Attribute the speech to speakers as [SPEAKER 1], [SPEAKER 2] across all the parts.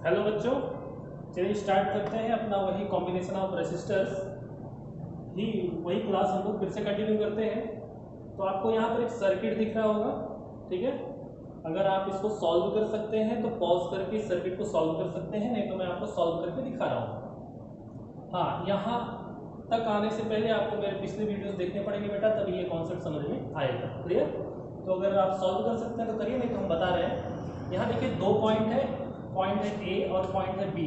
[SPEAKER 1] Hello बच्चों, चलिए start करते हैं अपना वही कॉम्बिनेशन ऑफ रेसिस्टर्स ही वही क्लास हम लोग फिर से कंटिन्यू करते हैं। तो आपको यहाँ पर एक सर्किट दिख रहा होगा, ठीक है। अगर आप इसको सॉल्व कर सकते हैं तो पॉज करके इस सर्किट को सॉल्व कर सकते हैं, नहीं तो मैं आपको सॉल्व करके दिखा रहा हूँ। हाँ, यहाँ तक आने से पहले आपको मेरे पिछले वीडियोस देखने पड़ेंगे बेटा, तभी ये कॉन्सेप्ट समझ में आएगा। क्लियर? तो अगर आप सॉल्व कर सकते हैं तो करिए, नहीं तो हम बता रहे हैं। यहाँ देखिए दो पॉइंट है ए और पॉइंट है बी।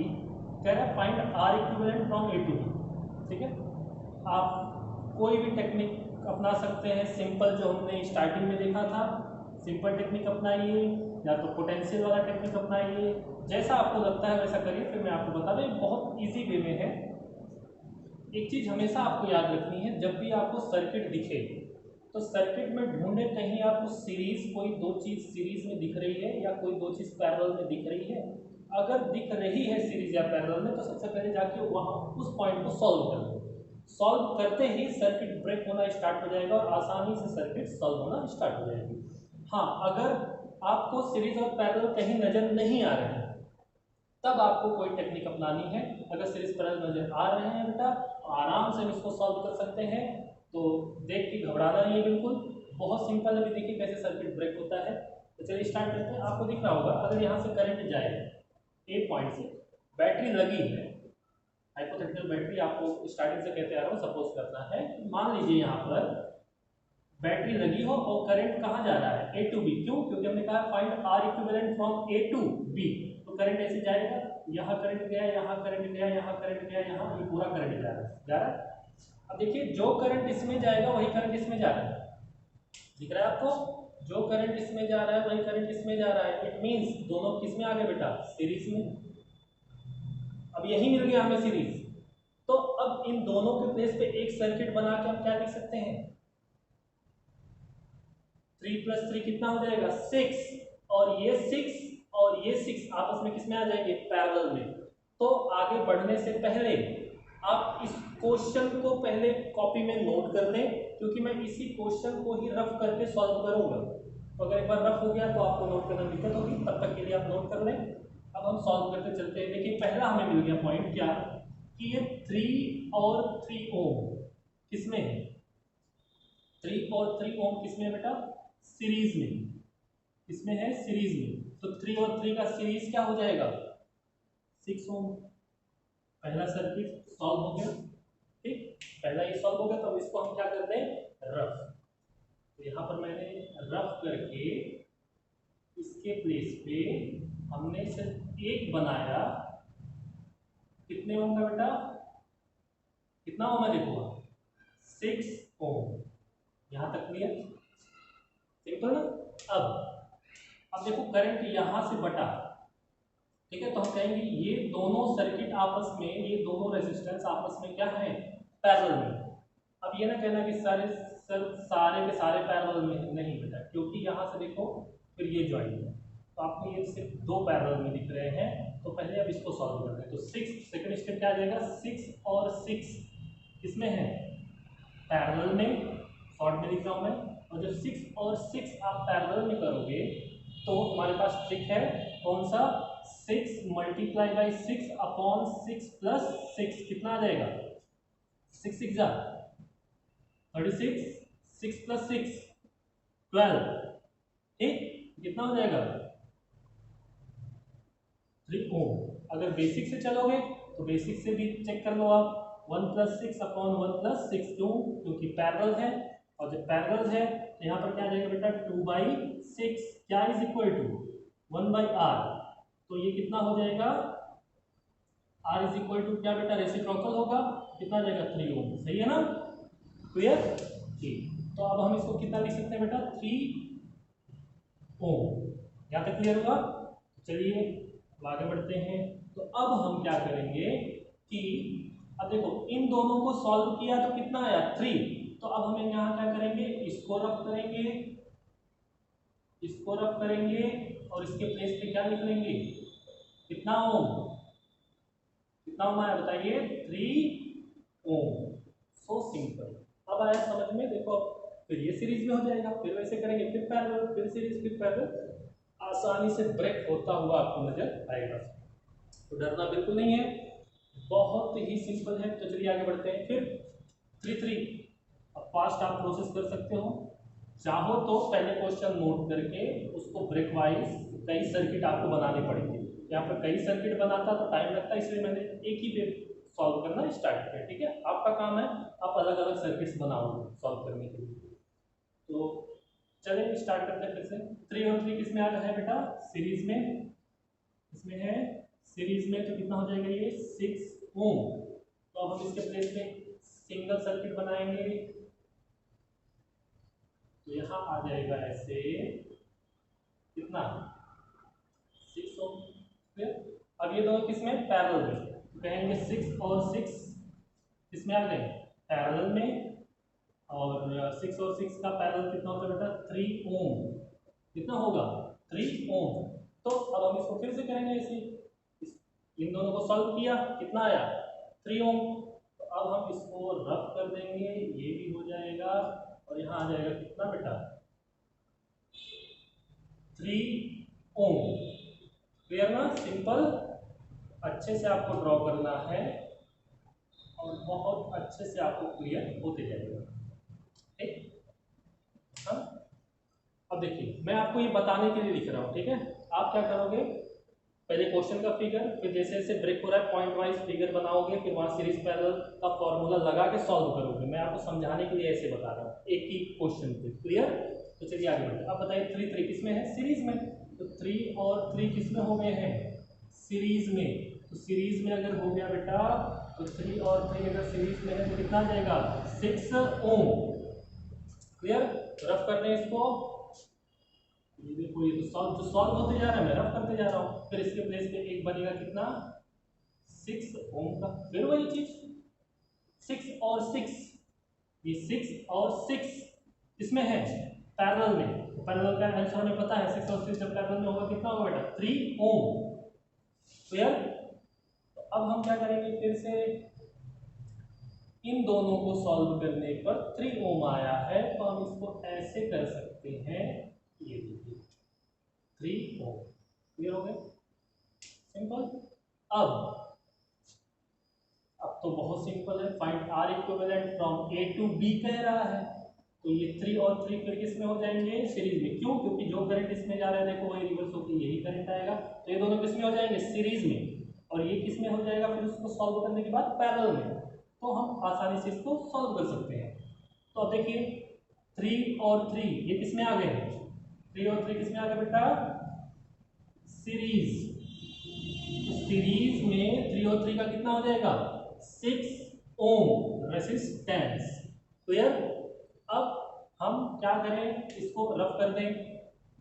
[SPEAKER 1] कह रहा है find R equivalent from A to B. ठीक है, आप कोई भी टेक्निक अपना सकते हैं। सिंपल जो हमने स्टार्टिंग में देखा था, सिंपल टेक्निक अपनाइए या तो पोटेंशियल वाला टेक्निक अपनाइए, जैसा आपको लगता है वैसा करिए। फिर मैं आपको बता दूँ, बहुत ईजी वे में है। एक चीज़ हमेशा आपको याद रखनी है, जब भी आपको सर्किट दिखे तो सर्किट में ढूंढे कहीं आपको सीरीज, कोई दो चीज़ सीरीज में दिख रही है या कोई दो चीज़ पैरेलल में दिख रही है। अगर दिख रही है सीरीज या पैरेलल में तो सबसे पहले जाके वहाँ उस पॉइंट को सॉल्व कर लो। सॉल्व करते ही सर्किट ब्रेक होना स्टार्ट हो जाएगा और आसानी से सर्किट सॉल्व होना स्टार्ट हो जाएगी। हाँ, अगर आपको सीरीज और पैरेलल कहीं नजर नहीं आ रहे हैं तब आपको कोई टेक्निक अपनानी है। अगर सीरीज पैरेलल नजर आ रहे हैं बेटा, आराम से हम इसको सॉल्व कर सकते हैं। तो देख के घबराना नहीं है, बिल्कुल बहुत सिंपल है। अभी देखिए कैसे सर्किट ब्रेक होता है। तो चलिए स्टार्ट करते हैं। आपको दिख रहा होगा, अगर यहाँ से करंट जाए ए पॉइंट से, बैटरी लगी है, हाइपोथेटिकल बैटरी आपको स्टार्टिंग से कहते आ रहा हूँ, सपोज करना है। मान लीजिए यहाँ पर बैटरी लगी हो और करंट कहाँ जा रहा है, ए टू बी। क्यों? क्योंकि हमने कहा find R equivalent from A to B. तो करंट ऐसे जाएगा, यहाँ करंट गया, यहाँ करंट गया, यहाँ करंट गया, यहाँ ये पूरा करंट जा रहा है। अब देखिए जो करंट इसमें जाएगा वही करंट इसमें जा रहा है। दिख रहा है आपको? जो करंट इसमें जा रहा है वही करंट इसमें जा रहा है। इट मींस दोनों किस में आ गए बेटा, सीरीज में। अब यही मिल गया हमें सीरीज। तो अब इन दोनों के प्लेस पे एक सर्किट बना के हम क्या लिख सकते हैं, 3 + 3 कितना हो जाएगा, 6। और ये 6 और ये 6 आपस में किस में आ जाएंगे, पैरेलल में। तो आगे बढ़ने से पहले आप इस क्वेश्चन को पहले कॉपी में नोट कर लें, क्योंकि मैं इसी क्वेश्चन को ही रफ करके सॉल्व करूंगा। तो अगर एक बार रफ हो गया तो आपको नोट करना दिक्कत होगी, तब तक के लिए आप नोट कर लें। अब हम सॉल्व करते चलते हैं। देखिए पहला हमें मिल गया पॉइंट क्या, कि ये 3 और 3 ओम किसमें है, 3 और 3 ओम किसमें है बेटा, सीरीज में। किसमें है, सीरीज में। तो 3 और 3 का सीरीज क्या हो जाएगा, 6 ओम। पहला सर्किट सॉल्व हो गया। ठीक, पहला ये सॉल्व हो गया। तो इसको हम क्या करते हैं, रफ। तो यहाँ पर मैंने रफ करके इसके प्लेस पे हमने सिर्फ एक बनाया। कितने ओम का बेटा, कितना ओम है देखो, 6 ओम। यहाँ तक क्लियर, सिंपल ना। अब देखो करंट यहाँ से बटा, ठीक है। तो हम कहेंगे ये दोनों सर्किट आपस में, ये दोनों रेजिस्टेंस आपस में क्या है, पैरेलल में। अब ये ना कहना कि सारे के सारे पैरेलल में, नहीं बेटा, क्योंकि यहाँ से देखो फिर ये ज्वाइन है। तो आपको ये सिर्फ दो पैरेलल में दिख रहे हैं। तो पहले अब इसको सॉल्व करते हैं। तो 6, सेकंड स्टेप क्या आ जाएगा, 6 और 6 किसमें है, पैरेलल में। शॉर्ट में लिख रहा हूँ मैं। और जब 6 और 6 आप पैरेलल में करोगे तो हमारे पास ट्रिक है, कौन सा, 6 × 6 अपॉन 6 + 6 कितना आ जाएगा, 6 6 जा 36, 6 + 6 12। ठीक, कितना हो जाएगा, 3 ओम। अगर बेसिक से चलोगे तो बेसिक से भी चेक कर लो आप, 1 + 6 अपॉन 1 + 6। क्यों? क्योंकि पैरेलल है। और जब पैरेलल है तो यहाँ पर क्या आ जाएगा बेटा, 2/6 क्या इज इक्वल टू 1/r। तो ये कितना हो जाएगा, r इज इक्वल टू क्या बेटा, रेसिप्रोकल होगा, कितना आ जाएगा, 3 ओम। सही है ना, क्लियर? ठीक, तो अब हम इसको कितना लिख सकते हैं बेटा, 3 ओम। यहाँ तक क्लियर हुआ? चलिए अब आगे बढ़ते हैं। तो अब हम क्या करेंगे कि अब देखो इन दोनों को सॉल्व किया तो कितना आया, 3। तो अब हम यहाँ क्या करेंगे, इसको रफ करेंगे, इसको रफ करेंगे और इसके प्लेस पे क्या लिख लेंगे, कितना ओम, कितना ओम आया बताइए, 3 ओम। So simple. अब आया समझ में? देखो फिर ये सीरीज में हो जाएगा, फिर वैसे करेंगे, फिर पैरेलल, फिर सीरीज, फिर पैरेलल। आसानी से ब्रेक होता हुआ आपको नजर आएगा। तो डरना बिल्कुल नहीं है, बहुत ही सिंपल है। तो चलिए आगे बढ़ते हैं। फिर 3 अब फास्ट आप प्रोसेस कर सकते हो, चाहो तो पहले क्वेश्चन नोट करके उसको ब्रेक वाइज कई सर्किट आपको बनाने पड़ेंगे। यहाँ पर कई सर्किट बनाता तो टाइम लगता, इसलिए मैंने एक ही पे सॉल्व करना स्टार्ट किया। ठीक है, आपका काम है आप अलग अलग सर्किट्स बनाओगे सॉल्व करने के लिए। तो चलिए स्टार्ट करते हैं फिर से। 3 और 3 किस में आ रहा है बेटा? सीरीज में। इसमें है सीरीज में, तो कितना हो जाएगा ये 6 ओम। तो अब हम इसके प्लेस में सिंगल सर्किट बनाएंगे, तो यहाँ आ जाएगा ऐसे कितना 6 ओम। फिर अब ये दोनों किस में? पैरेलल में, तो कहेंगे 6 और 6 किसमें आ गए? पैरेलल में। और 6 और 6 का पैरेलल कितना होगा बेटा? 3 ओम। कितना होगा? 3 ओम। तो अब हम इसको फिर से करेंगे ऐसे, इन दोनों को सॉल्व किया, कितना आया? 3 ओम। तो अब हम इसको रफ कर देंगे, ये भी हो जाएगा, और यहाँ आ जाएगा कितना बेटा? 3 ओम। क्लियर ना? सिंपल, अच्छे से आपको ड्रॉ करना है और बहुत अच्छे से आपको क्लियर होते जाएगा। ठीक, हाँ। अब देखिए मैं आपको ये बताने के लिए लिख रहा हूँ, ठीक है। आप क्या करोगे, पहले क्वेश्चन का फिगर, फिर जैसे जैसे ब्रेक हो रहा है पॉइंट वाइज फिगर बनाओगे, फिर वहाँ सीरीज पैरेलल का फॉर्मूला लगा के सॉल्व करोगे। मैं आपको समझाने के लिए ऐसे बता रहा हूँ एक ही क्वेश्चन पे। क्लियर? तो चलिए आगे बढ़ते हैं। अब बताइए 3 3 किस में है? सीरीज में। तो 3 और 3 किस में हो गए हैं? सीरीज में। तो सीरीज में अगर हो गया बेटा, तो 3 और 3 अगर सीरीज में है तो कितना आ जाएगा? 6 ओम। क्लियर? रफ करते हैं इसको। ये देखो, ये तो जो सॉल्व होते जा रहा है मैं रफ करते जा रहा हूँ। फिर इसके प्लेस पे एक बनेगा कितना? 6 ओम का। फिर वही चीज 6 और 6, ये 6 और 6 इसमें है पैरेलल में। तो पैरेलल का आंसर हमें पता है, 6 और 6 जब पैरेलल में होगा कितना होगा बेटा? 3 ओम। क्लियर? तो अब हम क्या करेंगे, फिर से इन दोनों को सॉल्व करने पर 3 ओम आया है, तो हम इसको ऐसे कर सकते हैं, ये देखिए 3 ओम। क्लियर हो गया? सिंपल। अब तो बहुत सिंपल है, find R equivalent from A to B कह रहा है। तो ये 3 और 3 फिर किस में हो जाएंगे? सीरीज में। क्यों? क्योंकि जो करंट इसमें जा रहा है देखो वही रिवर्स होकर यही करंट आएगा, तो ये दोनों किस में हो जाएंगे? सीरीज में। और ये किस में हो जाएगा फिर उसको सॉल्व करने के बाद? पैरेलल में। तो हम आसानी से इसको सॉल्व कर सकते हैं। तो अब देखिए 3 और 3 ये किस में आ गए? 3 और 3 किस में आ गए बेटा? सीरीज। तो सीरीज में 3 और 3 का कितना हो जाएगा? 6 ओम रेसिस्टेंस। क्लियर? अब हम क्या करें, इसको रफ कर दें।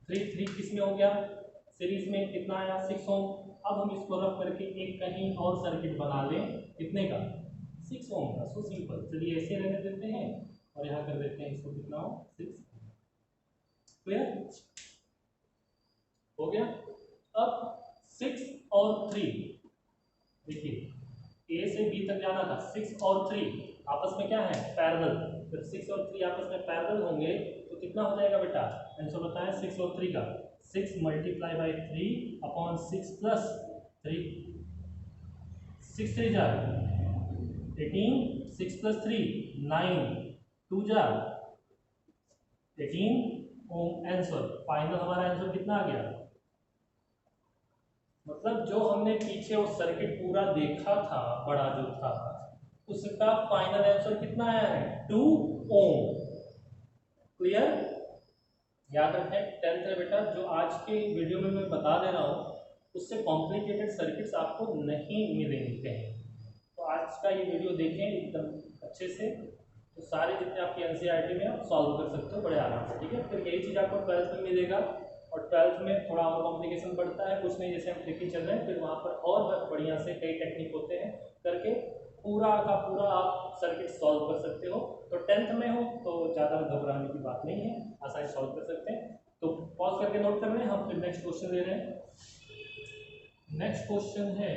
[SPEAKER 1] 3 3 किस में हो गया? सीरीज में। कितना आया? 6 ओम। अब हम इसको रफ करके एक कहीं और सर्किट बना लें, कितने का? 6 ओम का। So simple. चलिए ऐसे रहने देते हैं और यहाँ कर देते हैं इसको कितना हो? 6। क्लियर? हो गया। अब 6 और 3 देखिए ए से बी तक जाना था, 6 और 3 आपस में क्या है? पैरेलल। जब 6 और 3 आपस में पैरेलल होंगे तो कितना हो जाएगा बेटा? आंसर बताएं 6 और 3 का। 6 मल्टीप्लाई बाई 3 अपॉन 6 प्लस 3, 6 3 जा 18, 6 प्लस 3 9, 2 जा 18 ओम। आंसर फाइनल हमारा आंसर कितना आ गया? मतलब जो हमने पीछे वो सर्किट पूरा देखा था, बड़ा जो था, उसका फाइनल आंसर कितना आया है? 2 ओम। क्लियर? याद रखें 10th में बेटा जो आज के वीडियो में मैं बता दे रहा हूँ उससे कॉम्प्लिकेटेड सर्किट्स आपको नहीं मिलेंगे कहीं। तो आज का ये वीडियो देखें एकदम अच्छे से, तो सारे जितने आपके एनसीईआरटी में आप सॉल्व कर सकते हो बड़े आराम से। ठीक है? फिर यही चीज़ आपको 12th में मिलेगा, और 12th में थोड़ा और कॉम्प्लिकेशन बढ़ता है, कुछ नहीं जैसे हम ट्रिकी चल रहे हैं, फिर वहाँ पर और बढ़िया से कई टेक्निक होते हैं, करके पूरा का पूरा आप सर्किट सॉल्व कर सकते हो। तो 10th में हो तो ज़्यादा घबराने की बात नहीं है, आसानी सॉल्व कर सकते हैं। तो पॉज करके नोट कर लें, हम फिर नेक्स्ट क्वेश्चन ले रहे हैं। नेक्स्ट क्वेश्चन है,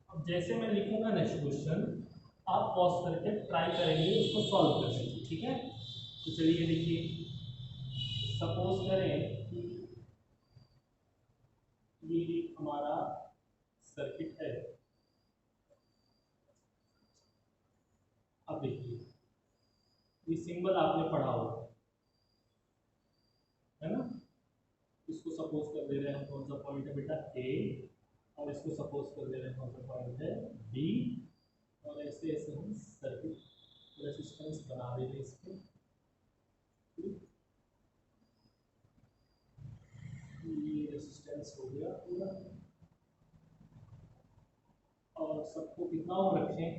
[SPEAKER 1] अब जैसे मैं लिखूंगा नेक्स्ट क्वेश्चन, आप पॉज करके ट्राई करेंगे उसको सॉल्व करने की। ठीक है? तो चलिए देखिए, सपोज करें कि ये हमारा सर्किट है। अब देखिए ये सिंबल आपने पढ़ा होगा, है ना। इसको सपोज कर दे रहे हैं कौन सा पॉइंट है बेटा ए, और इसको सपोज कर दे रहे हैं कौन सा पॉइंट है बी, और ऐसे ऐसे हम सर्किट रेजिस्टेंस बना दे रहे हैं इसके। ये रेजिस्टेंस हो गया पूरा, और सबको कितना ओम रखें,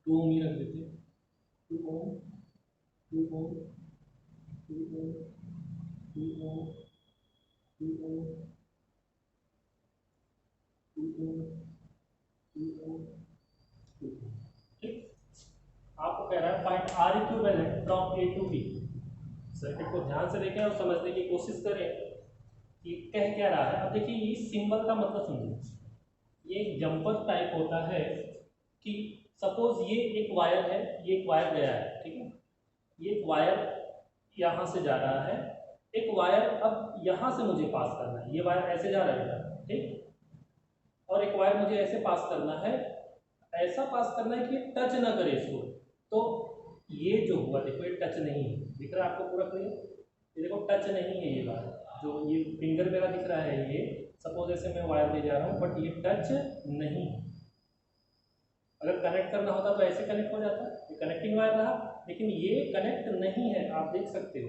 [SPEAKER 1] 2 ओम ही रख देते, 2 ओम 2 ओम 2 ओम 2 ओम 2 ओम 2 ओम 2 ओम 2 ओम। ठीक, आपको कह रहा है find R equivalent from A to B. Circuit को ध्यान से देखें और समझने की कोशिश करें कि कह क्या रहा है। अब देखिए इस सिंबल का मतलब समझिए, ये एक जंपर टाइप होता है कि सपोज ये एक वायर है, ये एक वायर गया है, ठीक है, ये एक वायर यहाँ से जा रहा है, एक वायर अब यहाँ से मुझे पास करना है, ये वायर ऐसे जा रहा है, ठीक, और एक वायर मुझे ऐसे पास करना है, ऐसा पास करना है कि टच ना करे इसको। तो ये जो हुआ देखो, ये टच नहीं है, दिख रहा है आपको पूरा क्लियर, ये देखो टच नहीं है, ये वायर जो ये फिंगर मेरा दिख रहा है, ये सपोज ऐसे मैं वायर ले जा रहा हूँ बट ये टच नहीं है। अगर कनेक्ट करना होता तो ऐसे कनेक्ट हो जाता, ये कनेक्टिंग वायर रहा, लेकिन ये कनेक्ट नहीं है, आप देख सकते हो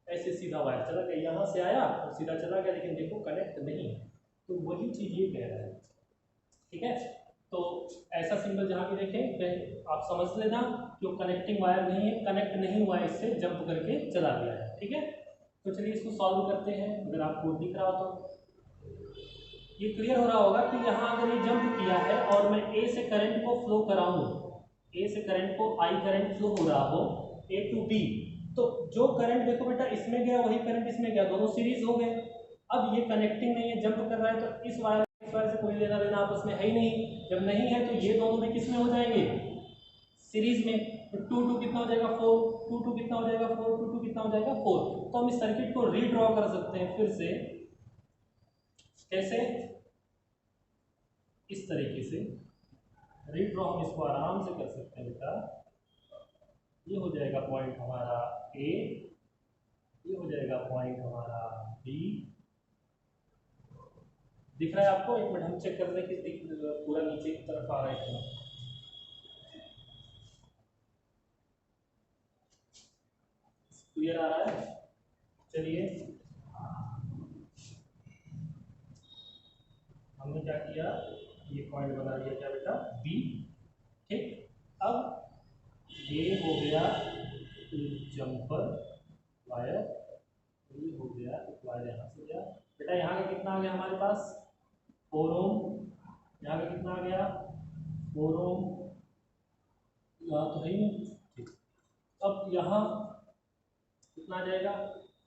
[SPEAKER 1] ऐसे सीधा वायर चला गया, यहाँ से आया और सीधा चला गया, लेकिन देखो कनेक्ट नहीं है। तो वही चीज़ ये कह रहा है, ठीक है। तो ऐसा सिंबल जहाँ भी देखें आप समझ लेना कि वो कनेक्टिंग वायर नहीं है, कनेक्ट नहीं हुआ है, इससे जंप करके चला गया है, ठीक है। तो चलिए इसको सॉल्व करते हैं। अगर आपको दिख रहा हो तो ये क्लियर हो रहा होगा कि यहाँ अगर ये जंप किया है और मैं ए से करंट को फ्लो कराऊं, ए से करंट को आई करंट फ्लो हो रहा हो ए टू बी, तो जो करंट देखो बेटा इसमें गया वही करंट इसमें गया, दोनों सीरीज हो गए। अब ये कनेक्टिंग नहीं है, जंप कर रहा है, तो इस वायर से कोई लेना देना आपस में है ही नहीं। जब नहीं है तो ये दोनों भी किस में हो जाएंगे, सीरीज में। तो 2 2 कितना हो जाएगा 4, 2 2 कितना हो जाएगा 4, 2 2 कितना हो जाएगा 4। तो हम इस सर्किट को रीड्रॉ कर सकते हैं फिर से, कैसे, इस तरीके से रीड्रॉ हम इसको आराम से कर सकते हैं बेटा। ये हो जाएगा पॉइंट हमारा ए, ये हो जाएगा पॉइंट हमारा बी। दिख रहा है आपको? एक मिनट हम चेक कर लें कि पूरा नीचे की तरफ आ रहा है क्या। क्लियर आ रहा है? चलिए हमने क्या किया, ये पॉइंट बना दिया क्या बेटा बी, ठीक। अब ये हो गया जंपर वायर, ये हो गया एक वायर यहाँ से गया बेटा, यहाँ का कितना आ गया हमारे पास 4 ओम, यहाँ का कितना आ गया 4 ओम, यहाँ तो है ही नहीं, ठीक। अब यहाँ कितना आ जाएगा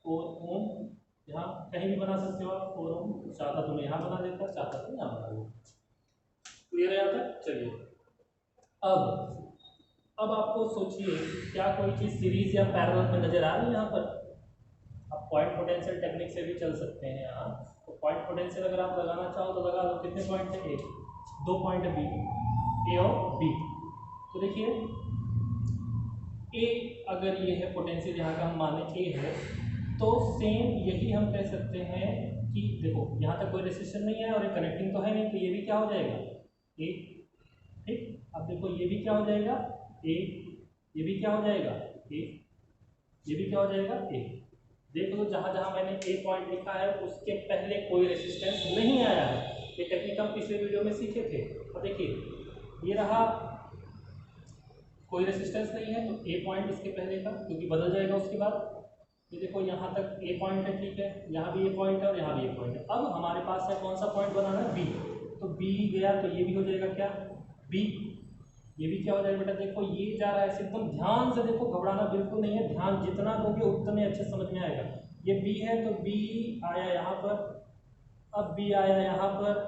[SPEAKER 1] 4 ओम, यहाँ कहीं भी बना सकते हो आप 4 ओम, चाहता तो मैं यहाँ बना देता, चाहता तो यहाँ बना देता। क्लियर है यहाँ तक? चलिए अब आपको सोचिए क्या कोई चीज़ सीरीज या पैरेलल में नजर आ रही है यहाँ पर। आप पॉइंट पोटेंशियल टेक्निक से भी चल सकते हैं यहाँ। तो पॉइंट पोटेंशियल अगर आप लगाना चाहो तो लगा दो। कितने पॉइंट है, एक 2 पॉइंट है बी, ए और बी। तो देखिए ए अगर ये है पोटेंशियल, यहाँ का हम माने ए है, तो सेम यही हम कह सकते हैं कि देखो यहाँ तक कोई रेजिस्टेंस नहीं है और एक कनेक्टिंग तो है नहीं, तो ये भी क्या हो जाएगा ए, ठीक। अब देखो ये भी क्या हो जाएगा ए, ये भी क्या हो जाएगा ए, ये भी क्या हो जाएगा ए। देख लो जहाँ जहाँ मैंने ए पॉइंट लिखा है उसके पहले कोई रेजिस्टेंस नहीं आया है। ये टेक्निक हम पिछले वीडियो में सीखे थे। और देखिए ये रहा, कोई रेजिस्टेंस नहीं है, तो ए पॉइंट इसके पहले का, क्योंकि बदल जाएगा उसके बाद। ये देखो यहाँ तक ए पॉइंट है, ठीक है, यहाँ भी ए पॉइंट है और यहाँ भी ए पॉइंट है। अब हमारे पास है कौन सा पॉइंट बनाना है, बी। तो बी गया तो ये भी हो जाएगा क्या बी, ये भी क्या हो जाएगा बेटा, देखो ये जा रहा है एकदम ध्यान से, देखो घबराना बिल्कुल नहीं है, ध्यान जितना दोगे उतने अच्छे समझ में आएगा। ये बी है तो बी आया यहाँ पर, अब बी आया यहाँ पर,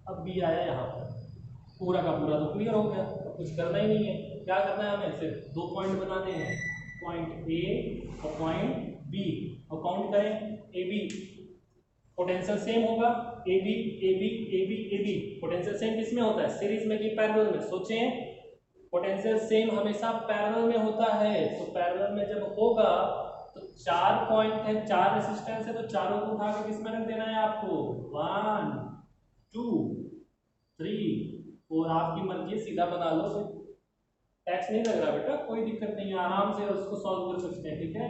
[SPEAKER 1] अब बी आया यहाँ पर, पूरा का पूरा तो क्लियर हो गया। तो कुछ करना ही नहीं है, क्या करना है हमें, सिर्फ 2 पॉइंट बनाने हैं, पॉइंट ए और पॉइंट बी, और काउंट करें ए बी पोटेंशियल सेम होगा, A B A B A B A B. Potential same किस में होता है, सीरीज में कि पैरेलल में? सोचें, पोटेंशियल सेम हमेशा पैरेलल में होता है, तो पैरेलल में जब होगा तो 4 पॉइंट है, 4 रेसिस्टेंस है, तो चारों को उठा के किस में रख देना है आपको, 1 2 3 4, आपकी मर्जी, सीधा बना लो, टैक्स नहीं लग रहा बेटा, कोई दिक्कत नहीं है, आराम से उसको सॉल्व कर सकते हैं, ठीक है।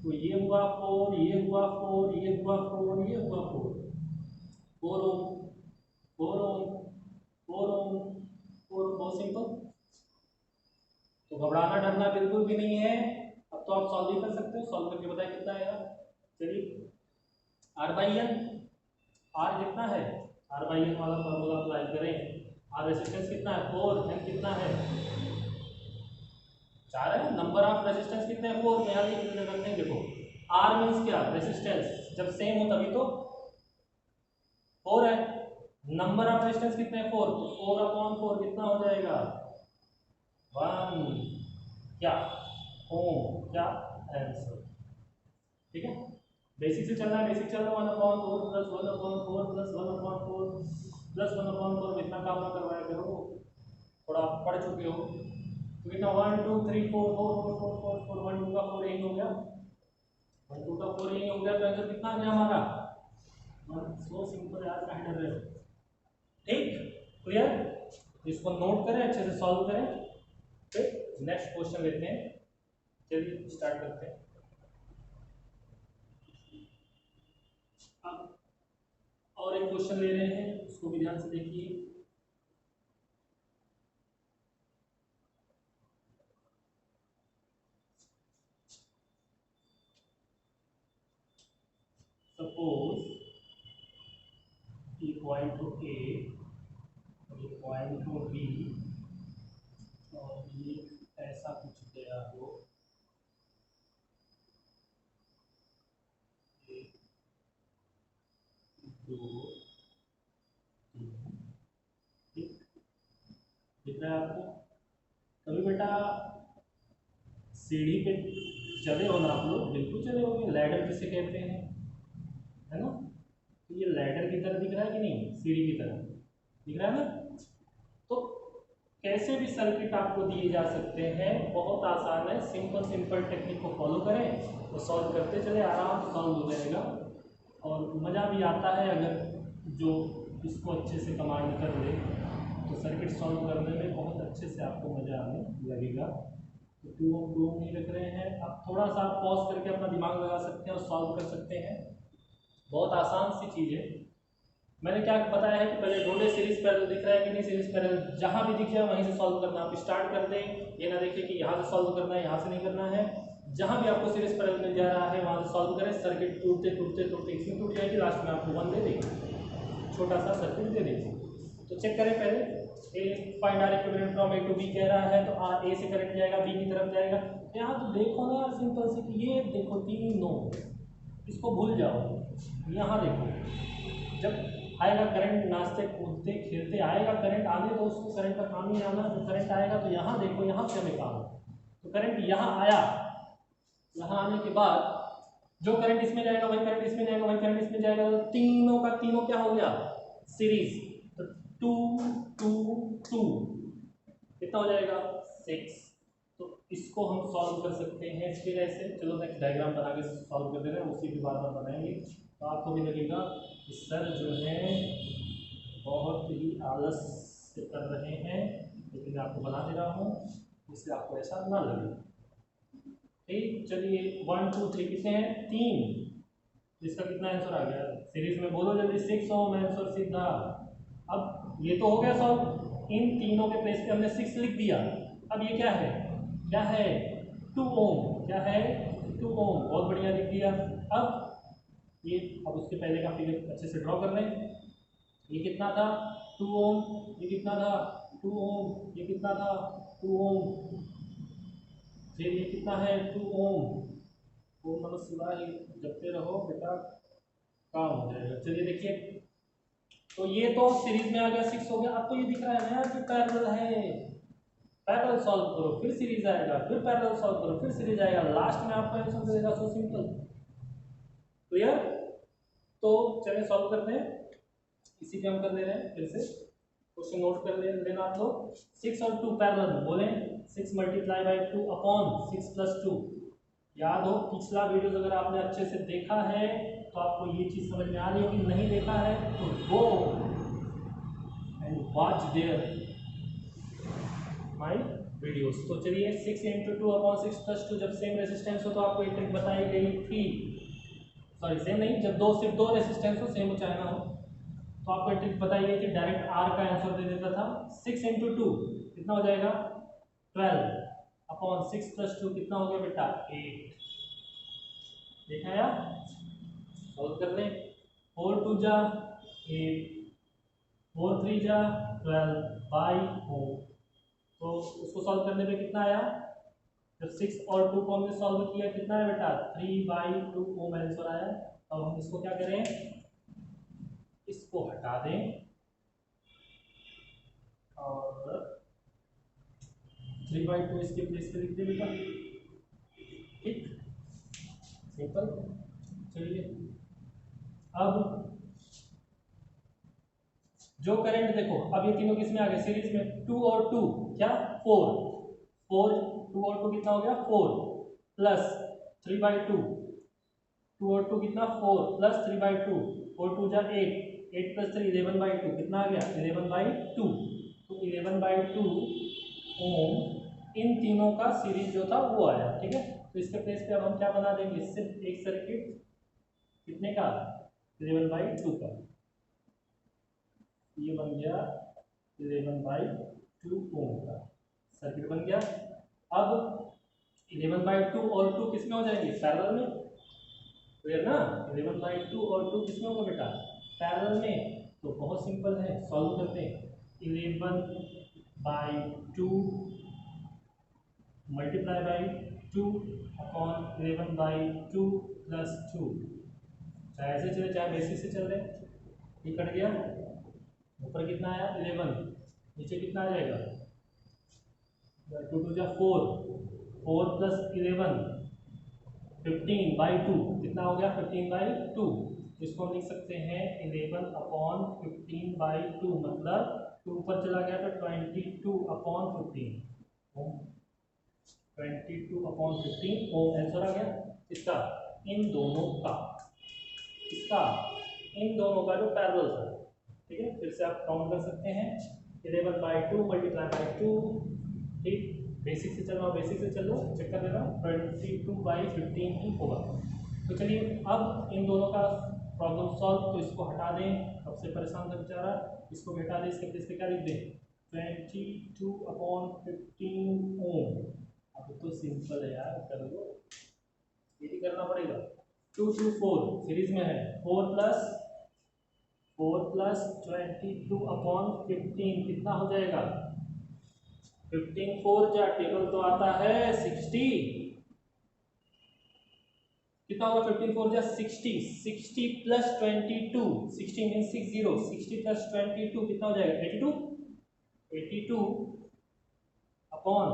[SPEAKER 1] तो ये हुआ 4, ये हुआ 4, ये हुआ 4, ये हुआ 4, 4 ओम 4 ओम 4 ओम 4, बहुत सिंपल। तो घबराना डरना बिल्कुल भी नहीं है, अब तो आप सॉल्व भी कर सकते हो, सॉल्व करके बताएं कितना आएगा। चलिए आर बाई एन, आर कितना है, आर बाई एन वाला फॉर्मूला अप्लाई करें। आर रेजिस्टेंस कितना है 4, एन कितना है 4 है, नंबर ऑफ रेजिस्टेंस कितने हैं 4, यहाँ रखते हैं। देखो आर मीन्स क्या, रेजिस्टेंस, जब सेम हो तभी तो 4 है, नंबर ऑफ रेजिस्टेंस कितने हैं 4, तो 4/4 कितना हो जाएगा 1 क्या ओम, क्या आंसर, ठीक है। बेसिक से चलना है, बेसिक चल रहा है, 1/4 प्लस 1/4 प्लस 1/4 प्लस 1/4, इतना काम ना करवाया करो, थोड़ा आप पढ़ चुके हो। तो कितना 1 2 3 4 4 4 4 4 1 2 का 4 यही हो गया, 1 2 का 4 यही हो गया, तो आंसर कितना आ गया हमारा, सो सिंपल यार, काहे डर रहे हो, ठीक क्लियर। इसको नोट करें, अच्छे से सॉल्व करें, फिर नेक्स्ट क्वेश्चन लेते हैं। चलिए स्टार्ट करते हैं। अब और एक क्वेश्चन ले रहे हैं, उसको भी ध्यान से देखिए। सपोज ये पॉइंट टू ए, ये पॉइंट टू बी, और ये ऐसा कुछ गया हो, एक 2 3, ठीक दिख रहा है आपको। कभी बेटा सीढ़ी पे चले हो ना आप लोग, बिल्कुल चले होंगे, लैडर जिसे कहते हैं, है ना। तो ये लैडर की तरह दिख रहा है कि नहीं, सीढ़ी की तरह दिख रहा है ना। तो कैसे भी सर्किट आपको दिए जा सकते हैं, बहुत आसान है, सिंपल सिंपल टेक्निक को फॉलो करें तो सॉल्व करते चले, आराम से सॉल्व हो जाएगा, और मज़ा भी आता है अगर जो इसको अच्छे से कमांड कर ले, तो सर्किट सॉल्व करने में बहुत अच्छे से आपको मज़ा आने लगेगा। तो 2 ओम नहीं रख रहे हैं, अब थोड़ा सा आप पॉज करके अपना दिमाग लगा सकते हैं और सॉल्व कर सकते हैं, बहुत आसान सी चीज़ है। मैंने क्या बताया है कि पहले ढूंढे सीरीज पैरेलल दिख रहा है कि नहीं, सीरीज पैरेलल जहाँ भी दिख जाए वहीं से सॉल्व करना, आप स्टार्ट कर दें, ये ना देखिए कि यहाँ से सॉल्व करना है, यहाँ से नहीं करना है, जहाँ भी आपको सीरीज पैरेलल मिल जा रहा है वहाँ से सॉल्व करें। सर्किट टूटते टूटते टूटते इसमें टूट जाएगी, लास्ट में आपको 1 दे देगी, छोटा सा सर्किट दे देगी। तो चेक करें पहले, A find R equivalent from A to B कह रहा है, तो आर ए से करंट जाएगा बी की तरफ जाएगा। यहाँ तो देखो ना यार सिंपल से कि ये देखो 3 नोड, इसको भूल जाओ, यहाँ देखो जब आएगा करंट, नाचते कूदते खेलते आएगा करंट, आने दो उसको, करंट का काम ही आना, तो करंट आएगा तो यहाँ देखो, यहाँ से हमें काम, तो करंट यहाँ आया, यहाँ आने के बाद जो करंट इसमें जाएगा वही करंट इसमें जाएगा, वही करंट इसमें जाएगा, तो तीनों का तीनों क्या हो गया सीरीज, तो 2 2 2 कितना हो जाएगा 6। तो इसको हम सॉल्व कर सकते हैं इसके जैसे। चलो नेक्स्ट डायग्राम बना के सॉल्व कर देते हैं, उसी के बाद हम बनाएंगे, तो आपको भी लगेगा कि सर जो है बहुत ही आलस से कर रहे हैं, लेकिन मैं आपको बना दे रहा हूँ जिससे आपको ऐसा ना लगे, ठीक। चलिए 1 2 3 कितने हैं 3, जिसका कितना आंसर आ गया सीरीज में, बोलो जल्दी 6 ओम आंसर सीधा। अब ये तो हो गया सॉल्व, इन तीनों के प्लेस पे हमने 6 लिख दिया। अब ये क्या है 2 ओम, क्या है 2 ओम, बहुत बढ़िया लिख दिया। अब ये, अब उसके पहले का फिगर अच्छे से ड्रॉ कर लें, ये कितना था 2 ओम, ये कितना था 2 ओम, ये कितना था 2 ओम, फिर ये कितना है 2 ओम। ओम नमः शिवाय जपते रहो बेटा, काम हो जाएगा। चलिए देखिए, तो ये तो सीरीज में आ गया 6 हो गया। अब तो ये दिख रहा है ना कि पैरेलल है, पैरेलल सॉल्व करो फिर सीरीज आएगा, फिर पैरेलल सॉल्व करो फिर सीरीज आएगा, लास्ट में आपका आंसर देगा, सो सिंपल, क्लियर। तो चलिए सॉल्व करते हैं, इसी पे हम कर दे रहे हैं। फिर से क्वेश्चन नोट कर लेना आप लोग। 6 और 2 पैरेलल में बोले 6 मल्टीप्लाई बाई 2 अपॉन 6 प्लस 2। याद हो पिछला वीडियो अगर आपने अच्छे से देखा है तो आपको ये चीज़ समझ में आ रही होगी, नहीं देखा है तो go and watch there my videos. तो चलिए 6 इंटू 2 अपॉन 6 प्लस 2, जब सेम रेसिस्टेंस हो तो आपको एक ट्रिक बताई गई थी, सॉरी सेम नहीं, जब सिर्फ दो रेसिस्टेंस हो, सेम हो चाहे ना हो, तो आपको एक ट्रिक बताई गई थी, डायरेक्ट आर का आंसर दे देता था। 6 इंटू 2 कितना हो जाएगा 12 अपॉन 6 प्लस 2 कितना हो गया बेटा 8। देखा यार, सॉल्व कर ले। 4 2 जा 8, 4 3 जा 12 बाई 4। तो उसको सॉल्व करने पे कितना आया, जब 6 और 2 को हमने सॉल्व किया कितना है बेटा 3 बाई 2 ओम आंसर आया। अब हम इसको क्या करें, इसको हटा दें और 3 बाई 2 इसके प्लेस पे लिख दे बेटा, ठीक, सिंपल। चलिए अब जो करंट देखो, अब ये तीनों किसमें आ गए सीरीज में, 2 और 2 क्या 4, 4 2 और 2 कितना हो गया 4 प्लस 3 बाई 2, 2 और 2 कितना 4 प्लस 3 बाई 2, 4 2 जा 8, 8 प्लस 3 11 बाई 2 कितना आ गया 11 बाई 2। तो 11 बाई 2 ओम इन तीनों का सीरीज जो था वो आया, ठीक है। तो इसके प्लेस पे अब हम क्या बना देंगे, सिर्फ एक सर्किट कितने का 11 बाई 2 का, ये बन गया 11 बाई 2 ओम का सर्किट बन गया। अब 11 बाई 2 और 2 किसमें हो जाएंगे पैरेलल में, क्लियर ना, 11 बाई 2 और 2 किसमें होगा बेटा पैरेलल में। तो बहुत सिंपल है, सॉल्व करते हैं। 11 by 2 multiply by 2 upon 11 by 2 plus 2, चाहे ऐसे चले चाहे बेसिस से चल रहे, ये कट गया, ऊपर कितना आया 11, नीचे कितना आ जाएगा 2 2 जा 4, 4 प्लस 11 15 बाई 2 कितना हो गया 15 बाई 2। इसको हम लिख सकते हैं 11 अपॉन 15 बाई 2, मतलब 2 ऊपर चला गया तो 22 अपॉन 15 ओम, 22 अपॉन 15 ओम आंसर आ गया इसका, इन दोनों का, इसका इन दोनों का जो पैरेलल था, ठीक है। फिर से आप काउंट कर सकते हैं 11 बाई 2 मल्टीप्लाई बाई 2, ठीक, बेसिक से चल रहा हूँ, बेसिक से चल लो, चेक कर लेना 22 बाई 15 ही होगा। तो चलिए अब इन दोनों का प्रॉब्लम सॉल्व, तो इसको हटा दें, सबसे परेशान था बेचारा, इसको भी हटा दें, इसके प्लेस पे क्या लिख दें 22 अपॉन 15 ओम। अब तो सिंपल है यार, कर लो, ये भी करना पड़ेगा। 2 2 4 सीरीज में है, 4 प्लस 22 अपॉन 15 कितना हो जाएगा 15 4 जा टेबल तो आता है 60, कितना होगा 15 4 जा 60, 60 प्लस 22, 60 मीन 60, 60 प्लस 22 कितना हो जाएगा 82, 82 अपॉन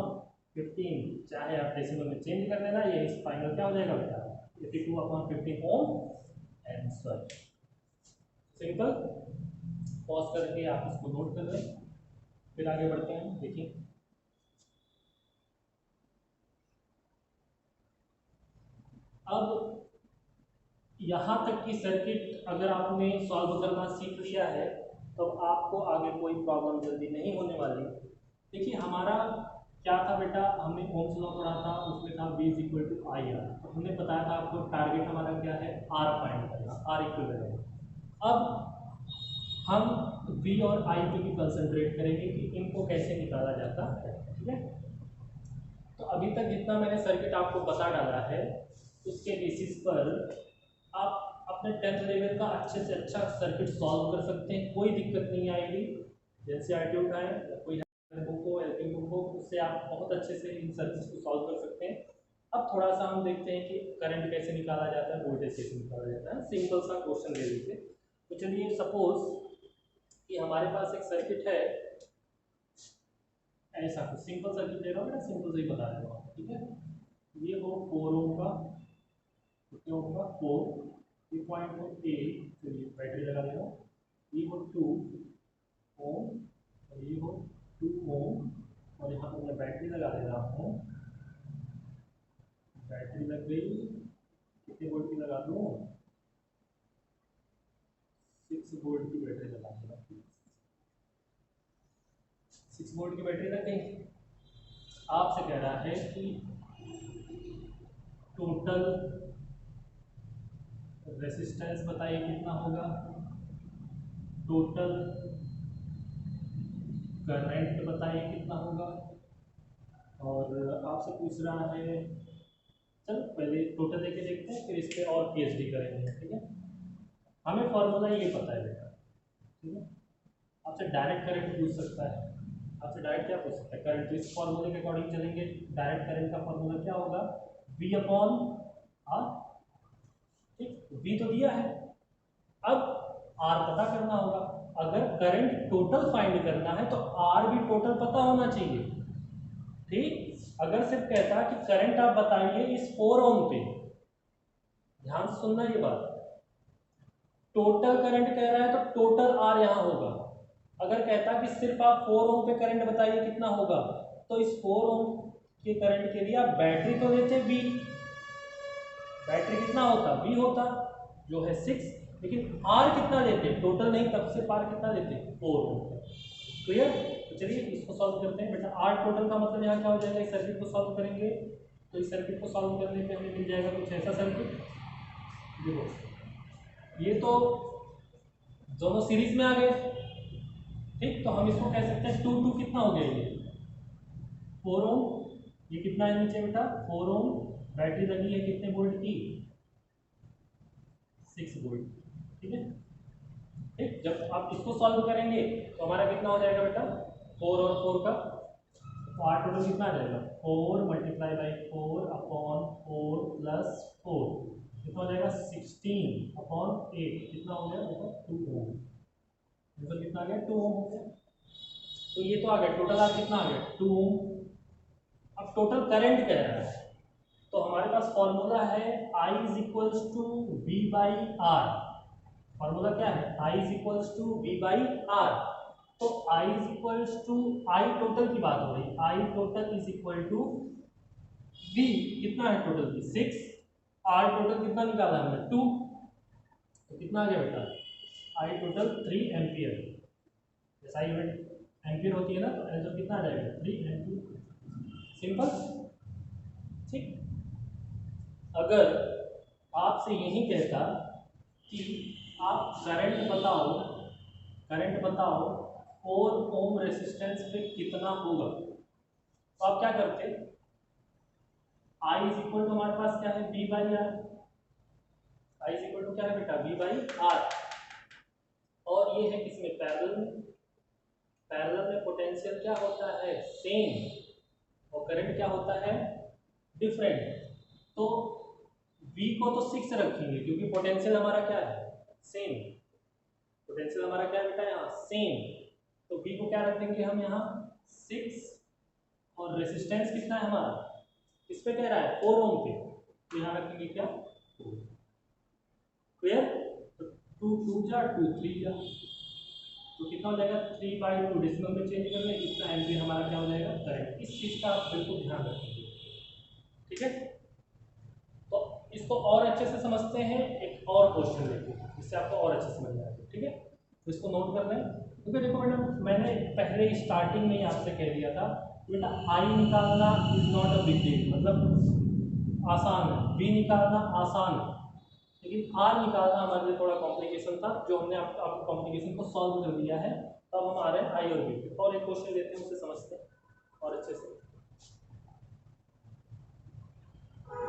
[SPEAKER 1] 15, चाहे आप डेसिमल में चेंज कर लेना, ये फाइनल क्या हो जाएगा बेटा 82 अपॉन 15 ओम आंसर। सिंपल, पॉज करके आप इसको नोट कर लें, फिर आगे बढ़ते हैं। देखिए अब यहाँ तक की सर्किट अगर आपने सॉल्व करना सीख लिया है तो आपको आगे कोई प्रॉब्लम जल्दी नहीं होने वाली। देखिए हमारा क्या था बेटा, हमने ओम्स लॉ पढ़ा था, उसमें था V equal to I R, तो हमने बताया था आपको टारगेट हमारा क्या है आर फाइंड करना, आर इक्विवेलेंट। अब हम V और I पे भी कंसंट्रेट करेंगे कि इनको कैसे निकाला जाता है, ठीक है। तो अभी तक जितना मैंने सर्किट आपको बता डाला है उसके बेसिस पर आप अपने 10th लेवल का अच्छे से अच्छा सर्किट सॉल्व कर सकते हैं, कोई दिक्कत नहीं आएगी। एनसीईआरटी उठाएं या कोई बुक हो, एलपी बुक हो, उससे आप बहुत अच्छे से इन सर्किट्स को सॉल्व कर सकते हैं। अब थोड़ा सा हम देखते हैं कि करंट कैसे निकाला जाता है, वोल्टेज कैसे निकाला जाता है, सिंपल सा क्वेश्चन ले लीजिए। तो चलिए सपोज कि हमारे पास एक सर्किट है, ऐसा कुछ सिंपल सर्किट ले रहा हूँ, मैं सिंपल से ही बता रहा हूँ, ठीक है। ये हो 4 ओम का, कितने ओम का 4, ये पॉइंट हो ए, चलिए बैटरी लगा देना, ये हो 2 ओम और ये हो 2 ओम, और यहाँ पर मैं बैटरी लगा दे रहा हूँ। बैटरी लग गई, कितने वोल्ट की लगा दूँ? 6 वोल्ट की बैटरी लगा दूँ। 6 वोल्ट की बैटरी लग गई। आपसे कह रहा है कि टोटल रेसिस्टेंस बताइए कितना होगा, टोटल करंट बताइए कितना होगा, और आपसे पूछ रहा है, चलो पहले टोटल लेके देखते हैं, फिर इस पर और पीएचडी करेंगे। ठीक है, हमें फॉर्मूला ये पता है बेटा। ठीक है, आपसे डायरेक्ट करंट पूछ सकता है, आपसे डायरेक्ट क्या पूछ सकता है, करंट। इस फॉर्मूले के अकॉर्डिंग चलेंगे। डायरेक्ट करंट का फॉर्मूला क्या होगा, V अपॉन R। ठीक, V तो दिया है, अब R पता करना होगा। अगर करंट टोटल फाइंड करना है तो R भी टोटल पता होना चाहिए। ठीक, अगर सिर्फ कहता कि करंट आप बताइए इस 4 ओम पे, ध्यान से सुनना ये बात, टोटल करंट कह रहा है तो टोटल R यहाँ होगा। अगर कहता कि सिर्फ आप 4 ओम पे करंट बताइए कितना होगा, तो इस 4 ओम के करंट के लिए आप बैटरी तो लेते V, बैटरी कितना होता, V होता, जो है 6, लेकिन R कितना लेते, टोटल नहीं, तब से R कितना लेते, 4 ओम। क्लियर? तो चलिए इसको सॉल्व करते हैं बेटा। R टोटल का मतलब यहाँ क्या हो जाएगा, इस सर्किट को सॉल्व करेंगे तो इस सर्किट को सॉल्व करने पे हमें मिल जाएगा कुछ ऐसा सर्किट। देखो ये तो दोनों सीरीज में आ गए। ठीक, तो हम इसको कह सकते हैं 2 2 कितना हो गया, ये 4 ओम, ये कितना है नीचे बेटा 4 ओम, बैटरी लगी है कितने वोल्ट की, 6 वोल्ट। ठीक है, ठीक, जब आप इसको सॉल्व करेंगे तो हमारा कितना हो जाएगा बेटा, 4 और 4 का, तो R टोटल कितना आ जाएगा, 4 मल्टीप्लाई बाई 4 अपॉन 4 प्लस 4, कितना हो जाएगा 16 अपॉन 8, कितना हो गया देखो 2 ओम। आंसर कितना आ गया, 2 ओम हो गया। तो ये तो आ गया टोटल, आज कितना आ गया 2 ओम। अब टोटल करंट कह रहा है, तो हमारे पास फॉर्मूला है I is equals to V by R। Formula क्या है, I is equals to V by R। तो I is equals to, I total की बात हो रही, I total is equal to V, कितना है टोटल की 6, R टोटल कितना निकाला हमने 2, तो कितना आ गया बेटा, I total 3 ampere. SI unit ampere होती है ना, तो आंसर कितना आ जाएगा 3 एम्पियर। सिंपल। ठीक, अगर आपसे यही कहता कि आप करंट बताओ, करंट बताओ 4 ओम रेसिस्टेंस पे कितना होगा, तो आप क्या करते, I इज इक्वल टू हमारे पास क्या है V by R, I is equal to क्या है बेटा V बाई आर, और ये है किसमें पैरेलल में, पैरेलल में पोटेंशियल क्या होता है सेम, और करंट क्या होता है डिफरेंट। तो V को तो 6 रखेंगे क्योंकि पोटेंशियल हमारा क्या है सेम, पोटेंशियल हमारा क्या है बेटा यहाँ सेम, तो V को क्या रख देंगे हम यहाँ 6, और रेसिस्टेंस कितना है हमारा, किस पे कह रहा है 4 ओम पे, तो यहाँ रखेंगे क्या 4। क्लियर? तो 2 2 जा 2 3 जा, तो कितना हो जाएगा 3 बाई 2, डेसिमल में चेंज करने कितना एम्पियर हमारा क्या हो जाएगा करंट। इस चीज का आप बिल्कुल ध्यान रखेंगे। ठीक है, तो इसको और अच्छे से समझते हैं, एक और क्वेश्चन लेते हैं जिससे आपको और अच्छे से समझ में आएगा। ठीक है, तो इसको नोट कर लें, क्योंकि देखो बेटा मैंने पहले स्टार्टिंग में ही आपसे कह दिया था बेटा आई निकालना is not a big deal, मतलब आसान है, बी निकालना आसान है, लेकिन आर निकालना हमारे लिए थोड़ा कॉम्प्लिकेशन था, जो हमने आपको कॉम्प्लिकेशन को सॉल्व कर दिया है। तब हम आ रहे हैं आई और बी पे, और एक क्वेश्चन लेते हैं उसे समझते हैं और अच्छे से।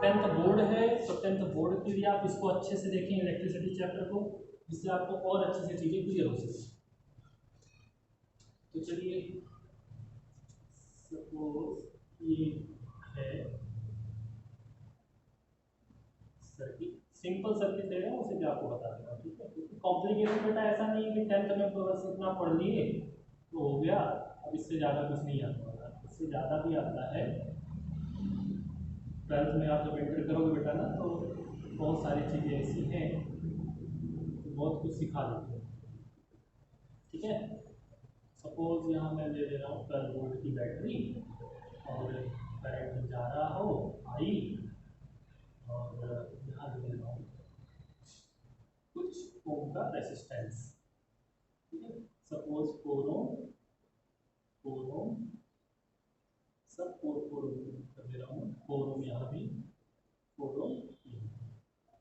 [SPEAKER 1] 10th बोर्ड है, तो 10th बोर्ड के लिए आप इसको अच्छे से देखें इलेक्ट्रिसिटी चैप्टर को, जिससे आपको और अच्छे से चीजें क्लियर हो सके। तो चलिए सपोज ये है सर्किट, सिंपल सर्किट ले रहा हूँ, उसे भी आपको बता देना। ठीक है, क्योंकि कॉम्प्लिकेटेड बेटा ऐसा नहीं है कि 10th में बस इतना पढ़ लिए तो हो गया, अब इससे ज़्यादा कुछ नहीं आता होगा, इससे ज़्यादा भी आता है। 12th में आप जब एंटर करोगे बेटा ना, तो बहुत सारी चीज़ें ऐसी हैं बहुत कुछ सिखा देते हैं, ठीक है। सपोज यहाँ मैं ले ले रहा हूँ 12 वोल्ट की बैटरी और करंट जा रहा हो आई, और यहाँ ले ले रहा हूँ कुछ ओम का रेसिस्टेंस, ठीक है। सपोज 4 ओम सब 4 ओम कर दे रहा हूँ, 4 ओम यहाँ भी, 4 ओम,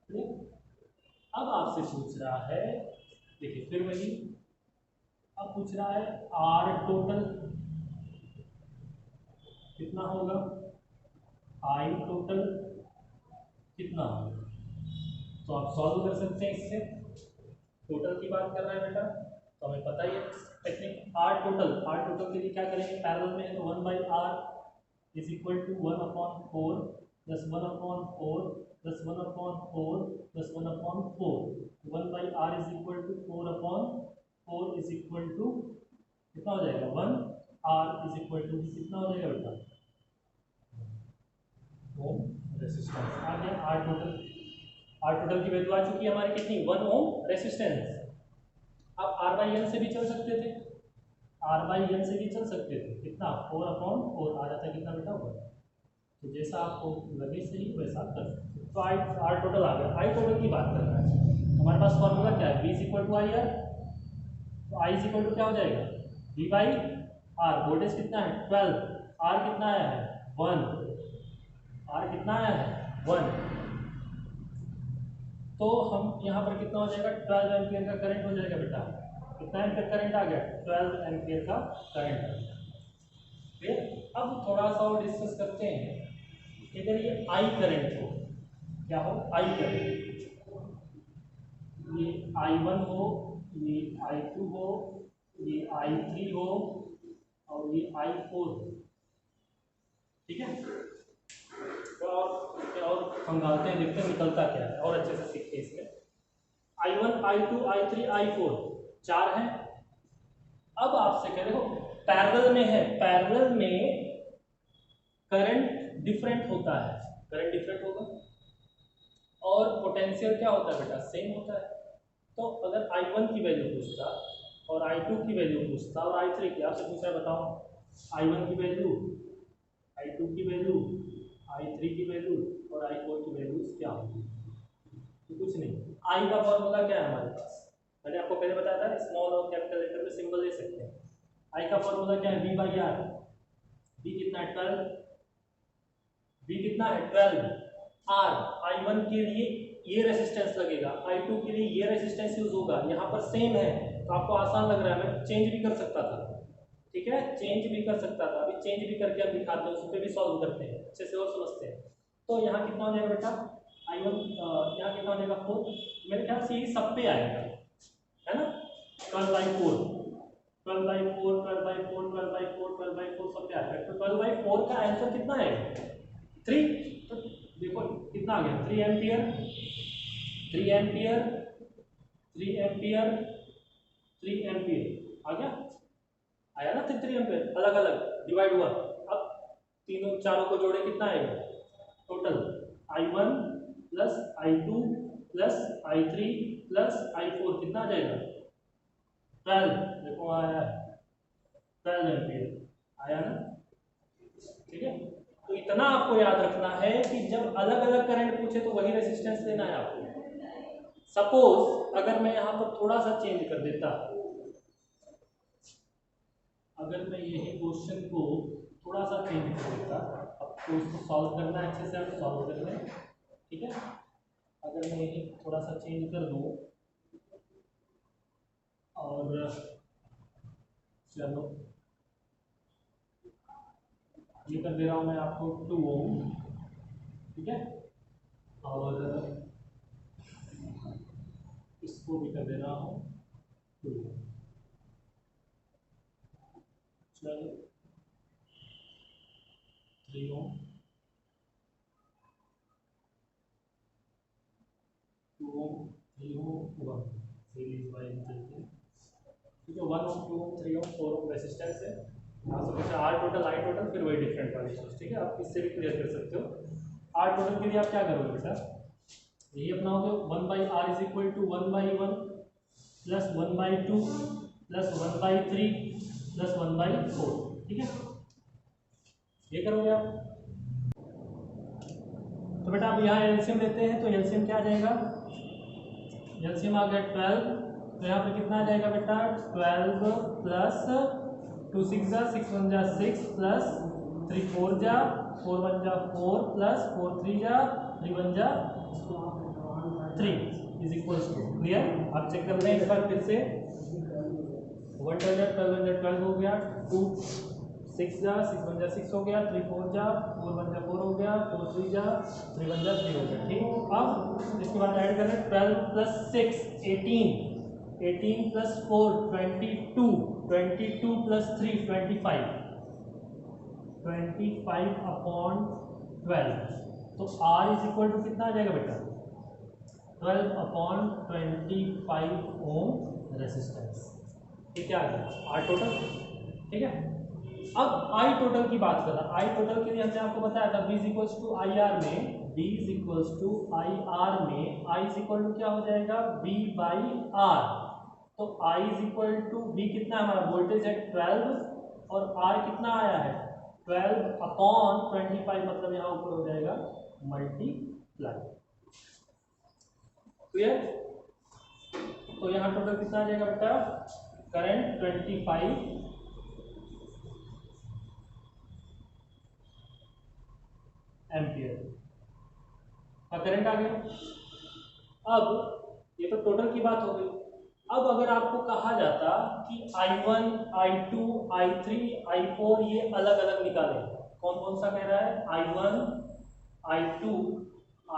[SPEAKER 1] ठीक। अब आपसे पूछ रहा है, देखिए फिर वही, अब पूछ रहा है आर टोटल कितना होगा, आई टोटल कितना होगा। तो आप सॉल्व कर सकते हैं इससे, टोटल की बात कर रहा है बेटा तो हमें पता ही है टेक्निक। आर टोटल के लिए क्या करेंगे, पैरेलल में है तो 1/r is equal to 1/4 plus 1/4 plus 1/4 plus 1/4, 1/r is equal to 4/4 is equal to कितना हो जाएगा, 1r इज इक्वल टू कितना हो जाएगा बेटा, ओम रेसिस्टेंस आ गया। आर टोटल की वैल्यू आ चुकी है हमारी कितनी, 1 ओम रेसिस्टेंस। अब आर बाई एन से भी चल सकते थे, आर बाई एन से भी चल सकते थे, कितना 4/4 आ जाता है कितना बेटा 1। तो जैसा आपको लगे सही वैसा आप कर सकते हो। तो आर टोटल आ गया। आई टोटल की बात कर रहा है, हमारे पास फॉर्मूला क्या है, V is equal to I R. तो आई इज इक्वल टू क्या हो जाएगा, V बाई आर। वोल्टेज कितना है 12, आर कितना आया है 1, आर कितना आया है 1। तो हम यहाँ पर कितना हो जाएगा, 12 एम्पियर का करंट हो जाएगा बेटा, कितना एम्पियर करंट आ गया, 12 एम्पियर का करंट आ गया। फिर अब थोड़ा सा और डिस्कस करते हैं, अगर ये आई करंट हो, क्या हो आई करंट, ये I1 हो, ये I2 हो, ये I3 हो और ये I4 हो, ठीक है। और समझाते हैं, देखते हैं निकलता क्या है और अच्छे से सीखते हैं। इसमें I1 I2 I3 I4 चार हैं। अब आपसे कह रहे हो पैरेलल में है, पैरेलल में करंट डिफरेंट होता है, करंट डिफरेंट होगा और पोटेंशियल क्या होता है बेटा सेम होता है। तो अगर I1 की वैल्यू पूछता और I2 की वैल्यू पूछता और I3 की, आपसे पूछ रहा है बताओ I1 की वैल्यू, I2 की वैल्यू, I3 की वैल्यू और I4 की वैल्यूज क्या होगी। तो कुछ नहीं, I का फॉर्मूला क्या है हमारे पास, मैंने आपको पहले बताया था स्मॉल और कैपिटल लेटर में सिंबल ले सकते हैं। I का फॉर्मूला क्या है, V बाई आर। V कितना है 12, V कितना है 12, R I1 के लिए ये रेजिस्टेंस लगेगा, I2 के लिए ये रेजिस्टेंस यूज होगा, यहाँ पर सेम है तो आपको आसान लग रहा है, मैं चेंज भी कर सकता था, ठीक है, चेंज भी कर सकता था। अभी चेंज भी करके हम दिखाते हैं, उस पर भी सॉल्व करते हैं, अच्छे से और समझते हैं। तो यहाँ कितना हो जाएगा बेटा I1, यहाँ कितना हो जाएगा 4, मेरे ख्याल से ये सब पे आएगा, है ना, 12/4 12/4 12/4 12/4 12/4 सब पे आएगा। तो 12/4 का आंसर कितना है 3। तो देखो कितना आ गया 3 एम्पियर 3 एम्पियर 3 एम्पियर 3 एम्पियर आ गया, आया ना 3 एम्पियर, अलग अलग डिवाइड हुआ। अब तीनों चारों को जोड़े कितना आएगा total, I1 plus I2 plus I3 plus I4 कितना आ जाएगा 12, देखो आया 12 एम्पियर आया ना, ठीक है। तो इतना आपको याद रखना है कि जब अलग अलग करंट पूछे तो वही रेजिस्टेंस लेना है आपको। सपोज अगर मैं यहाँ पर थोड़ा सा चेंज कर देता, अगर मैं यही क्वेश्चन को थोड़ा सा चेंज कर देता, अब तो उसको सॉल्व करना है अच्छे से, आप सॉल्व कर लें, ठीक है। अगर मैं यही थोड़ा सा चेंज कर दूँ और चलो ये कर दे रहा हूँ मैं आपको 2 ओम, ठीक है, और इसको भी कर दे रहा हूँ 2 ओम, चलो 3 ओम 2 ओम 3 ओम 1 सीरीज वाइज चलते हैं, ठीक है। 1 ओम 2 ओम 3 ओम 4 ओम रेजिस्टेंस है। आपसे पूछा आर टोटल आई टोटल, फिर वही डिफरेंट वाली चीज़, ठीक है, आप इससे भी क्लियर कर सकते हो। आर टोटल के लिए आप क्या करोगे बेटा, यही अपनाओगे 1/r is equal to 1/1 plus 1/2 plus 1/3 plus 1/4। ठीक है, ये करोगे आप। तो बेटा अब यहाँ एलसीएम लेते हैं, तो एलसीएम क्या आ जाएगा, एलसीएम आ गया 12। तो यहाँ पे कितना आ जाएगा बेटा, 12 प्लस 2 6 जा 6 1 जा 6 प्लस 3 4 जा 4 1 जा 4 प्लस 4 3 जा 3 1 जा 3 इज इक्वल्स टू। क्लियर, आप चेक कर लें एक बार फिर से। 1 12 हो गया, 2 6 जा 6 1 जा 6 हो गया, 3 4 जा 4 1 जा 4 हो गया, 4 3 जा 3 1 जा 3 हो गया। ठीक, अब इसके बाद ऐड करें 12 प्लस 6 18 18 प्लस 4 22 22 प्लस 3 25 25 अपॉन 12। तो R इज इक्वल टू कितना आ जाएगा बेटा, 12 अपॉन 25 ओम रेसिस्टेंस। ये क्या आ गया, R टोटल। ठीक है, अब I टोटल की बात कर रहा। I टोटल के लिए हमने आपको बताया था B is equals to I R में, B is equals to I R में I इज इक्वल टू क्या हो जाएगा, B बाई R। तो I is equal to B कितना है हमारा, वोल्टेज है 12 और R कितना आया है 12 अपॉन 25, मतलब यहाँ ऊपर हो जाएगा मल्टीप्लाई। क्लियर, तो यहाँ टोटल कितना आ जाएगा बेटा, करंट 25 एम्पियर का करंट आ गया। अब ये तो टोटल की बात हो गई। अब अगर आपको कहा जाता कि I1 I2 I3 I4 ये अलग अलग निकालें, कौन कौन सा कह रहा है, I1 I2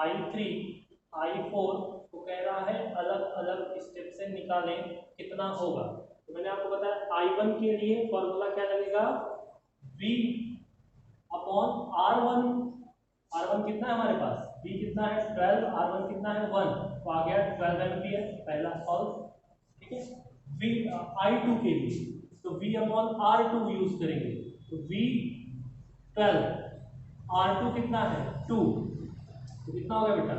[SPEAKER 1] I3 I4 तो कह रहा है अलग अलग स्टेप से निकालें कितना होगा। तो मैंने आपको बताया I1 के लिए फॉर्मूला क्या लगेगा, V अपॉन R1। R1 कितना है हमारे पास, V कितना है 12, R1 कितना है 1, तो आ गया 12 एम्पियर, पहला सॉल्व। ठीक है, V I2 के लिए तो V अपॉन R2 यूज करेंगे, तो V 12, R2 कितना है 2, तो कितना हो गया बेटा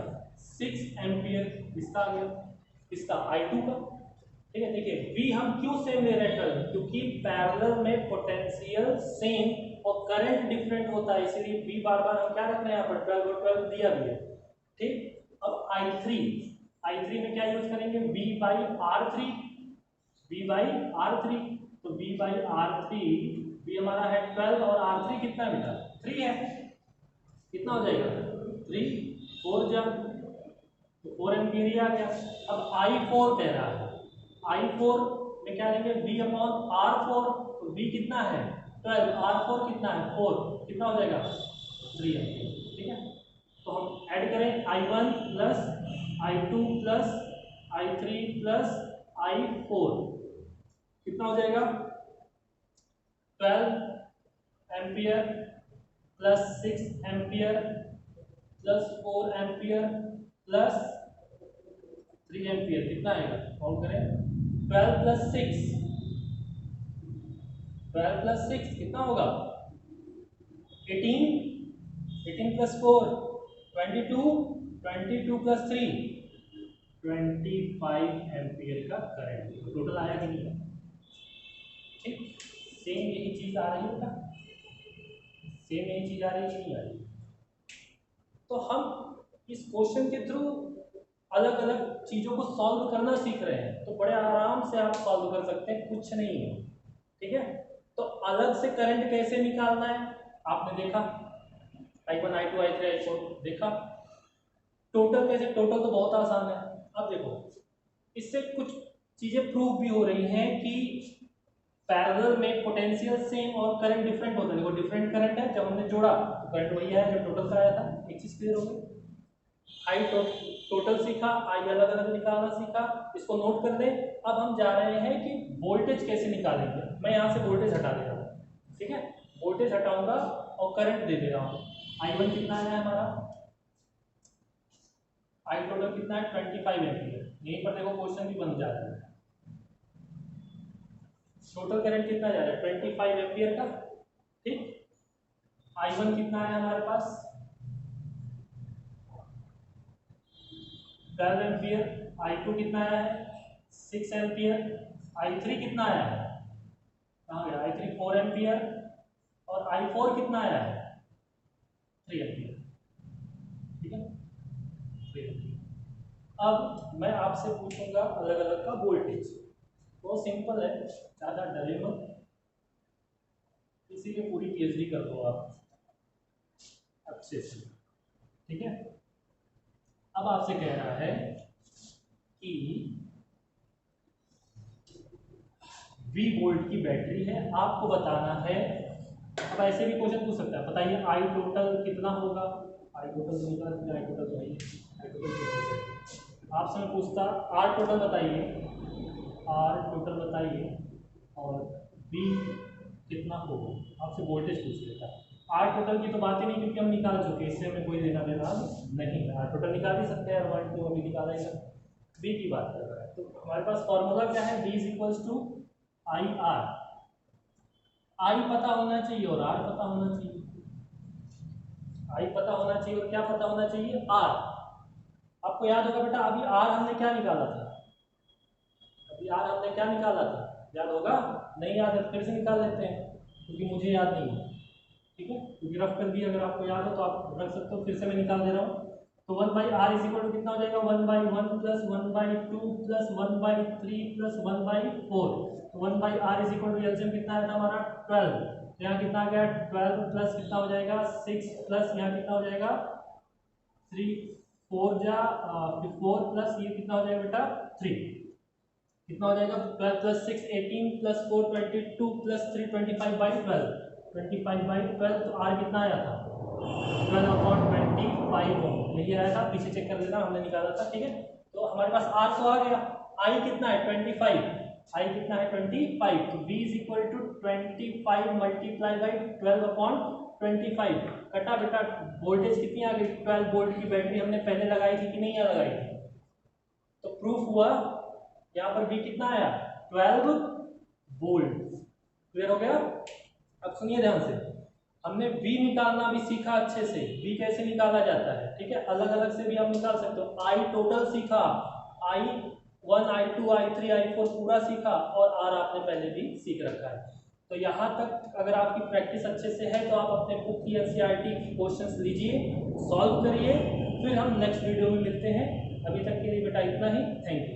[SPEAKER 1] 6 एम्पियर। इसका आ गया, इसका I2 का। ठीक है, देखिए V हम क्यों सेम ले रहे हैं 12, क्योंकि पैरेलल में पोटेंशियल सेम और करंट डिफरेंट होता है, इसीलिए V बार बार हम क्या रख रहे हैं यहाँ पर 12 और 12 दिया भी है। ठीक, अब I3 में क्या यूज करेंगे, V by R3, V by R3। तो V बाई R3, V हमारा है 12 और R3 कितना है बेटा 3 है, कितना हो जाएगा 3 4 जा, तो 4 एम्पियर ही आ गया। अब I4 कह रहा है, I4 में क्या लेंगे, V अपॉन R4, तो V कितना है 12, R4 कितना है 4, कितना हो जाएगा 3 एम्पियर। ठीक है, तो हम ऐड करें I1 plus I2 plus I3 plus I4, कितना हो जाएगा 12 ampere plus 6 ampere plus 4 ampere plus 3 ampere, कितना आएगा काउंट करें, 12 प्लस 6 कितना होगा 18, 18 प्लस 4 22, 22 प्लस 3 25 एम्पियर का करंट। तो टोटल आया कि नहीं, ठीक, सेम यही चीज आ रही है बेटा, सेम यही चीज आ रही है कि नहीं आ रही। तो हम इस क्वेश्चन के थ्रू अलग अलग चीजों को सॉल्व करना सीख रहे हैं, तो बड़े आराम से आप सॉल्व कर सकते हैं, कुछ नहीं है। ठीक है, तो अलग से करंट कैसे निकालना है आपने देखा, I1 I2 I3 I4 देखा। टोटल कैसे, टोटल तो बहुत आसान है। अब देखो इससे कुछ चीजें प्रूव भी हो रही हैं कि पैरेलल में पोटेंशियल सेम और करंट डिफरेंट होता है। देखो डिफरेंट करंट है, जब हमने जोड़ा तो करंट वही आया जो टोटल का आया था। एक चीज क्लियर हो गई, आई टोटल सीखा, आई अलग अलग निकालना सीखा, इसको नोट कर लें। अब हम जा रहे हैं कि वोल्टेज कैसे निकालेंगे। मैं यहाँ से वोल्टेज हटा दे रहा हूँ, ठीक है, वोल्टेज हटाऊंगा और करंट दे दे रहा हूँ। I1 कितना है हमारा, आई टोटल कितना है 25 एम्पियर। यहीं पर देखो क्वेश्चन भी बन जाता है, टोटल करंट कितना जा रहा है 25 एम्पियर का। ठीक, I1 कितना है हमारे पास 12 एम्पियर, I2 कितना है 6 एम्पियर। I3 कितना आया है, कहाँ गया, I3 4 एम्पियर, और I4 कितना आया है 3 एम्पियर, ठीक है 3 एम्पियर। अब मैं आपसे पूछूंगा अलग अलग का वोल्टेज, बहुत सिंपल है, ज़्यादा डरे मत, इसीलिए पूरी पीएचडी कर दो आप अच्छे से, ठीक है। अब आपसे कह रहा है कि V वोल्ट की बैटरी है, आपको बताना है, अब ऐसे भी क्वेश्चन पूछ सकता है, बताइए I टोटल कितना होगा, I टोटल तो निकाल, I टोटल तो है, I टोटल आपसे मैं पूछता R टोटल बताइए, R टोटल बताइए, और V कितना होगा, आपसे वोल्टेज पूछ लेता है। R टोटल की तो बात ही नहीं, क्योंकि हम निकाल चुके हैं, इससे हमें कोई लेना देना नहीं है, R टोटल निकाल ही सकते हैं, R1 2 अभी निकाला ही सकते, V की बात कर रहा है। तो हमारे पास फॉर्मूला क्या है, V is equals to IR, I पता होना चाहिए और R पता होना चाहिए, I पता होना चाहिए और क्या पता होना चाहिए, R। आपको याद होगा बेटा, अभी R हमने क्या निकाला था, अभी R हमने क्या निकाला था, याद होगा, नहीं याद है फिर से निकाल लेते हैं, क्योंकि मुझे याद नहीं है, ठीक है, क्योंकि रफ कर दिया, अगर आपको याद हो तो आप रख सकते हो, फिर से मैं निकाल दे रहा हूँ। तो 1/r इज इक्वल टू कितना हो जाएगा, 1/1 प्लस 1/2 प्लस 1/3 प्लस 1/4। तो 1/r is equal to LCM कितना आया था हमारा 12, तो यहाँ कितना आ गया 12 प्लस कितना हो जाएगा 6 प्लस यहाँ कितना हो जाएगा 3 4 जा 4 प्लस ये कितना हो जाएगा बेटा 3, कितना हो जाएगा 12 प्लस 6 18 प्लस 4 22 प्लस 3 25/12, 25/12। तो R कितना आया था 12/25 ओम, यही आया था, पीछे चेक कर लेना, हमने निकाला था, ठीक है। तो हमारे पास R तो आ गया, I कितना है 25, I कितना है 25, तो V is equal to 25 multiply by 12/25, कटा बेटा, वोल्टेज कितनी आ गई 12 वोल्ट की बैटरी हमने पहले लगाई थी कि नहीं लगाई थी, तो प्रूफ हुआ, यहाँ पर V कितना आया 12 वोल्ट, क्लियर हो गया। अब सुनिए ध्यान से, हमने V निकालना भी सीखा अच्छे से, V कैसे निकाला जाता है, ठीक है, अलग अलग से भी आप निकाल सकते हो। I टोटल सीखा, I1 I2 I3 I4 पूरा सीखा, और R आपने पहले भी सीख रखा है। तो यहाँ तक अगर आपकी प्रैक्टिस अच्छे से है तो आप अपने बुक की NCERT की क्वेश्चंस लीजिए, सॉल्व करिए, फिर हम नेक्स्ट वीडियो में मिलते हैं। अभी तक के लिए बेटा इतना ही, थैंक यू।